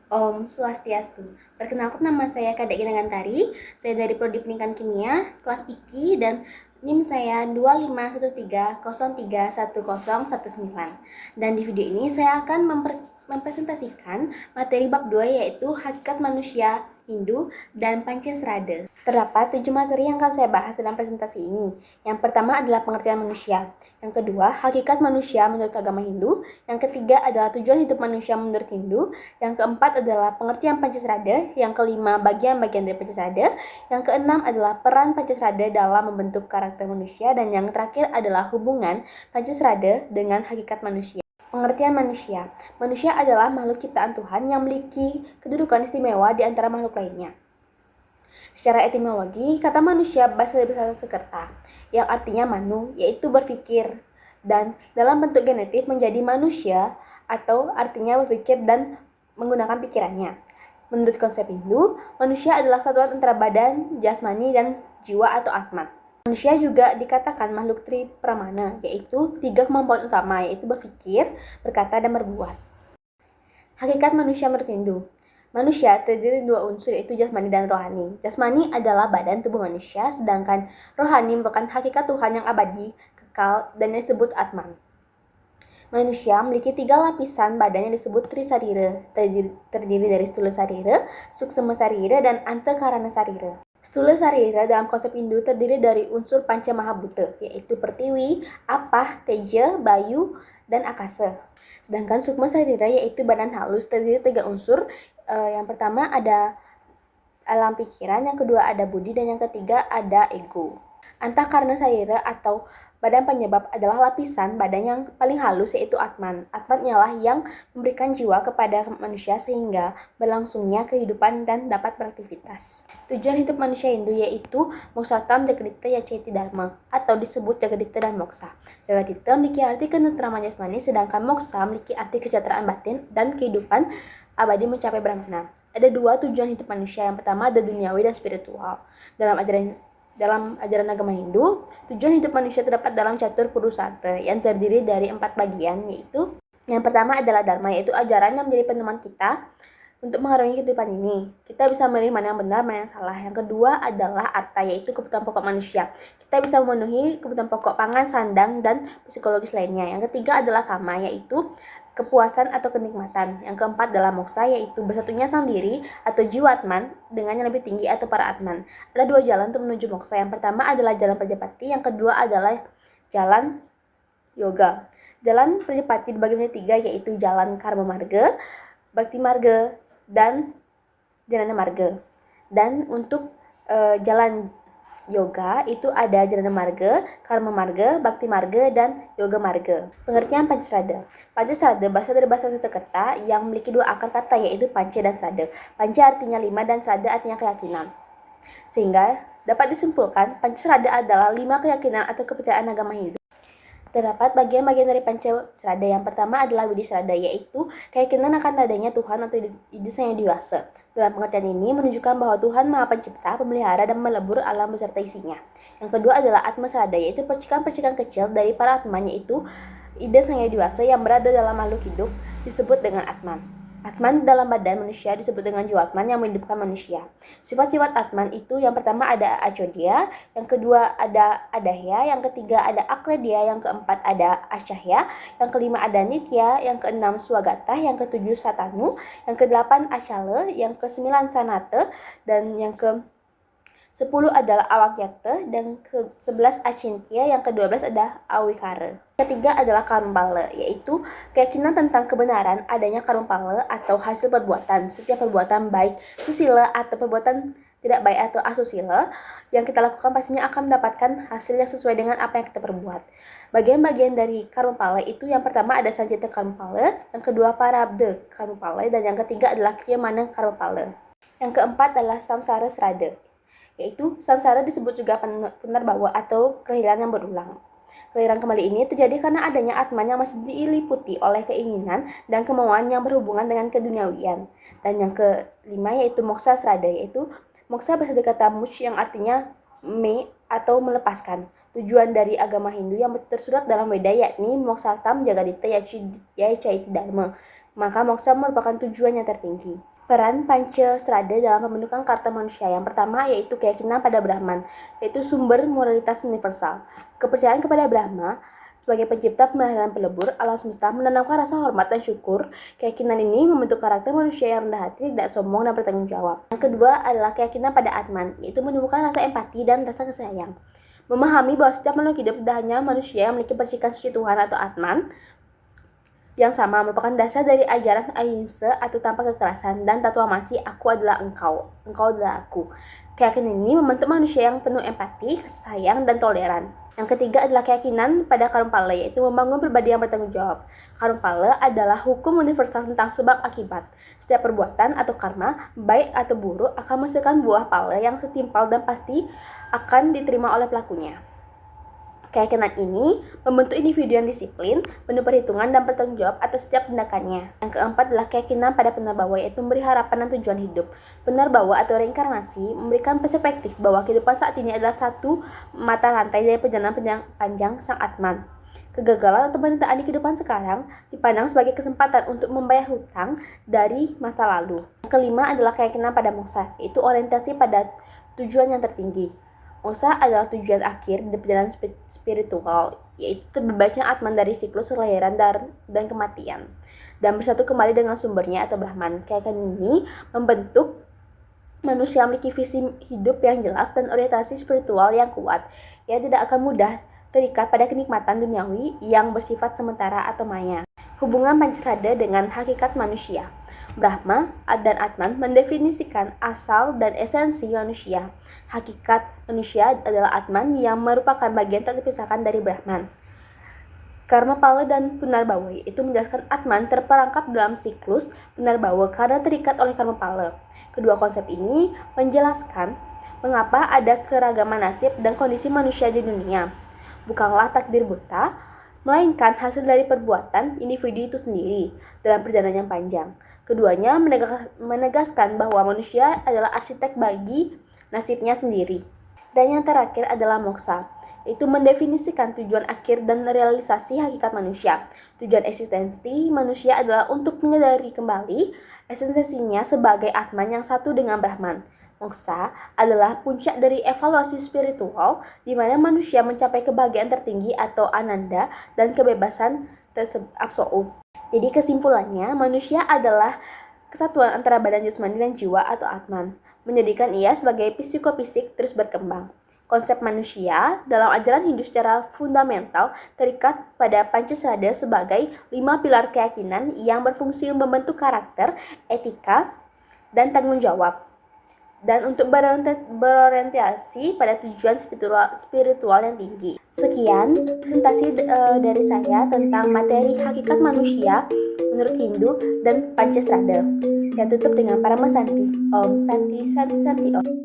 Om Swastiastu. Perkenalkan, nama saya Kadek Ginanggantari. Saya dari Prodi Pendidikan Kimia, kelas IKI, dan NIM saya 2513031019. Dan di video ini saya akan mempresentasikan materi bab 2, yaitu Hakikat Manusia Hindu dan Pancasrada. Terdapat 7 materi yang akan saya bahas dalam presentasi ini. Yang pertama adalah pengertian manusia. Yang kedua, hakikat manusia menurut agama Hindu. Yang ketiga adalah tujuan hidup manusia menurut Hindu. Yang keempat adalah pengertian Pancasrada. Yang kelima, bagian-bagian dari Pancasrada. Yang keenam adalah peran Pancasrada dalam membentuk karakter manusia. Dan yang terakhir adalah hubungan Pancasrada dengan hakikat manusia. Pengertian manusia. Manusia adalah makhluk ciptaan Tuhan yang memiliki kedudukan istimewa di antara makhluk lainnya. Secara etimologi, kata manusia berasal dari bahasa Sanskerta, yang artinya manu, yaitu berpikir, dan dalam bentuk genetik menjadi manusia, atau artinya berpikir dan menggunakan pikirannya. Menurut konsep Hindu, manusia adalah satuan antara badan, jasmani, dan jiwa atau atma. Manusia juga dikatakan makhluk tripramana, yaitu 3 kemampuan utama, yaitu berpikir, berkata, dan berbuat. Hakikat manusia menurut Hindu. Manusia terdiri dari 2 unsur, yaitu jasmani dan rohani. Jasmani adalah badan tubuh manusia, sedangkan rohani merupakan hakikat Tuhan yang abadi, kekal, dan disebut Atman. Manusia memiliki 3 lapisan badan yang disebut Trisarira, terdiri dari Stula Sarira, Suksema Sarira, dan Antakarana Sarira. Stula Sarira dalam konsep Hindu terdiri dari unsur Panca Mahabhuta, yaitu Pertiwi, Apah, Teja, Bayu, dan Akasa. Sedangkan Sukma Sarira yaitu badan halus terdiri 3 unsur. Yang pertama ada alam pikiran, yang kedua ada budi, dan yang ketiga ada ego. Antakarna Sarira atau badan penyebab adalah lapisan badan yang paling halus, yaitu Atman. Atman ialah yang memberikan jiwa kepada manusia sehingga berlangsungnya kehidupan dan dapat beraktivitas. Tujuan hidup manusia Hindu yaitu Moksatam Jagadita Yachaiti Dharma, atau disebut Jagadita dan Moksa. Jagadita memiliki arti ketentraman jasmani, sedangkan Moksa memiliki arti kesejahteraan batin dan kehidupan abadi mencapai Brahmana. Ada 2 tujuan hidup manusia. Yang pertama ada duniawi dan spiritual. Dalam ajaran agama Hindu, tujuan hidup manusia terdapat dalam catur purusarta yang terdiri dari 4 bagian, yaitu yang pertama adalah dharma, yaitu ajaran yang menjadi pedoman kita untuk mengarungi kehidupan ini. Kita bisa memilih mana yang benar, mana yang salah. Yang kedua adalah arta, yaitu kebutuhan pokok manusia. Kita bisa memenuhi kebutuhan pokok pangan, sandang, dan psikologis lainnya. Yang ketiga adalah kama, yaitu kepuasan atau kenikmatan. Yang keempat adalah moksa, yaitu bersatunya sang diri atau jiwa Atman dengan yang lebih tinggi atau para Atman. Ada 2 jalan untuk menuju moksa. Yang pertama adalah jalan Prajapati, yang kedua adalah jalan yoga. Jalan Prajapati dibagi menjadi 3, yaitu jalan Karma Marga, Bhakti Marga, dan Jnana Marga. Dan untuk jalan yoga itu ada Jnana Marga, Karma Marga, Bhakti Marga, dan Yoga Marga. Pengertian Pancasrada. Pancasrada berasal dari bahasa Sanskerta yang memiliki 2 akar kata, yaitu panca dan srada. Panca artinya 5 dan srada artinya keyakinan. Sehingga dapat disimpulkan Pancasrada adalah 5 keyakinan atau kepercayaan agama Hindu. Terdapat bagian-bagian dari Pancasrada. Yang pertama adalah Widisrada, yaitu keyakinan akan adanya Tuhan atau ide sang Dewasa. Dalam pengertian ini menunjukkan bahwa Tuhan Maha Pencipta, pemelihara, dan melebur alam beserta isinya. Yang kedua adalah Atmasrada, yaitu percikan-percikan kecil dari para Atman, yaitu ide sang Dewasa yang berada dalam makhluk hidup disebut dengan Atman. Atman dalam badan manusia disebut dengan jiwa Atman yang menghidupkan manusia. Sifat-sifat Atman itu yang pertama ada Achodya, yang kedua ada Adahya, yang ketiga ada Akledya, yang keempat ada Asyahya, yang kelima ada Nitya, yang keenam Swagata, yang ketujuh Satanu, yang kedelapan Achala, yang kesembilan Sanata, dan yang ke 10 adalah Awakyata, dan ke-11 Acintya, yang ke-12 ada Awikara. Ketiga adalah Karmapala, yaitu keyakinan tentang kebenaran adanya karmapala atau hasil perbuatan. Setiap perbuatan baik susila atau perbuatan tidak baik atau asusila yang kita lakukan pastinya akan mendapatkan hasil yang sesuai dengan apa yang kita perbuat. Bagian-bagian dari karmapala itu yang pertama ada Sanjita Karmapala, yang kedua Parabda Karmapala, dan yang ketiga adalah Kriyamana Karmapala. Yang keempat adalah Samsara Srada, yaitu samsara disebut juga punarbawa atau kelahiran yang berulang. Kelahiran kembali ini terjadi karena adanya Atman yang masih diliputi oleh keinginan dan kemauan yang berhubungan dengan keduniawian. Dan yang kelima yaitu Moksa Srada, yaitu moksa berasal dari kata much yang artinya me atau melepaskan. Tujuan dari agama Hindu yang tersurat dalam Weda yakni Moksatam Jagadita Yachaiti Dharma. Maka moksa merupakan tujuan yang tertinggi. Peran Pancasrada dalam pembentukan karakter manusia. Yang pertama yaitu keyakinan pada Brahman, yaitu sumber moralitas universal. Kepercayaan kepada Brahma sebagai pencipta pemeliharaan pelebur alam semesta menanamkan rasa hormat dan syukur. Keyakinan ini membentuk karakter manusia yang rendah hati, tidak sombong dan bertanggung jawab. Yang kedua adalah keyakinan pada Atman, yaitu menumbuhkan rasa empati dan rasa kasih sayang. Memahami bahwa setiap makhluk hidup tidak hanya manusia yang memiliki percikan suci Tuhan atau Atman yang sama, merupakan dasar dari ajaran ahimsa atau tanpa kekerasan, dan tatwamasi, aku adalah engkau, engkau adalah aku. Keyakinan ini membentuk manusia yang penuh empati, sayang, dan toleran. Yang ketiga adalah keyakinan pada Karumpala, yaitu membangun pribadi yang bertanggung jawab. Karumpala adalah hukum universal tentang sebab akibat. Setiap perbuatan atau karma, baik atau buruk, akan menghasilkan buah pala yang setimpal dan pasti akan diterima oleh pelakunya. Keyakinan ini membentuk individu yang disiplin, penuh perhitungan, dan bertanggung jawab atas setiap tindakannya. Yang keempat adalah keyakinan pada Punarbawa, yaitu memberi harapan dan tujuan hidup. Punarbawa atau reinkarnasi memberikan perspektif bahwa kehidupan saat ini adalah satu mata rantai dari perjalanan panjang sang Atman. Kegagalan atau penderitaan di kehidupan sekarang dipandang sebagai kesempatan untuk membayar hutang dari masa lalu. Yang kelima adalah keyakinan pada moksha, yaitu orientasi pada tujuan yang tertinggi. Moksha adalah tujuan akhir dari perjalanan spiritual, yaitu terbebasnya Atman dari siklus kelahiran dan kematian, dan bersatu kembali dengan sumbernya atau Brahman. Keyakinan ini membentuk manusia memiliki visi hidup yang jelas dan orientasi spiritual yang kuat. Ia tidak akan mudah terikat pada kenikmatan duniawi yang bersifat sementara atau maya. Hubungan Pancasrada dengan hakikat manusia. Brahma dan Atman mendefinisikan asal dan esensi manusia. Hakikat manusia adalah Atman yang merupakan bagian tak terpisahkan dari Brahman. Karmapala dan Punarbawa itu menjelaskan Atman terperangkap dalam siklus Punarbawa karena terikat oleh Karmapala. Kedua konsep ini menjelaskan mengapa ada keragaman nasib dan kondisi manusia di dunia. Bukanlah takdir buta, melainkan hasil dari perbuatan individu itu sendiri dalam perjalanan yang panjang. Keduanya menegaskan bahwa manusia adalah arsitek bagi nasibnya sendiri. Dan yang terakhir adalah moksha, yaitu mendefinisikan tujuan akhir dan realisasi hakikat manusia. Tujuan eksistensi manusia adalah untuk menyadari kembali esensinya sebagai Atman yang satu dengan Brahman. Moksha adalah puncak dari evaluasi spiritual di mana manusia mencapai kebahagiaan tertinggi atau ananda dan kebebasan absolut. Jadi kesimpulannya, manusia adalah kesatuan antara badan jasmani dan jiwa atau Atman, menjadikan ia sebagai psikofisik terus berkembang. Konsep manusia dalam ajaran Hindu secara fundamental terikat pada Pancasrada sebagai 5 pilar keyakinan yang berfungsi membentuk karakter, etika, dan tanggung jawab, dan untuk berorientasi pada tujuan spiritual yang tinggi. Sekian presentasi dari saya tentang materi hakikat manusia menurut Hindu dan Pancasrada. Saya tutup dengan Paramasanti. Om Santi Santi Santi Om.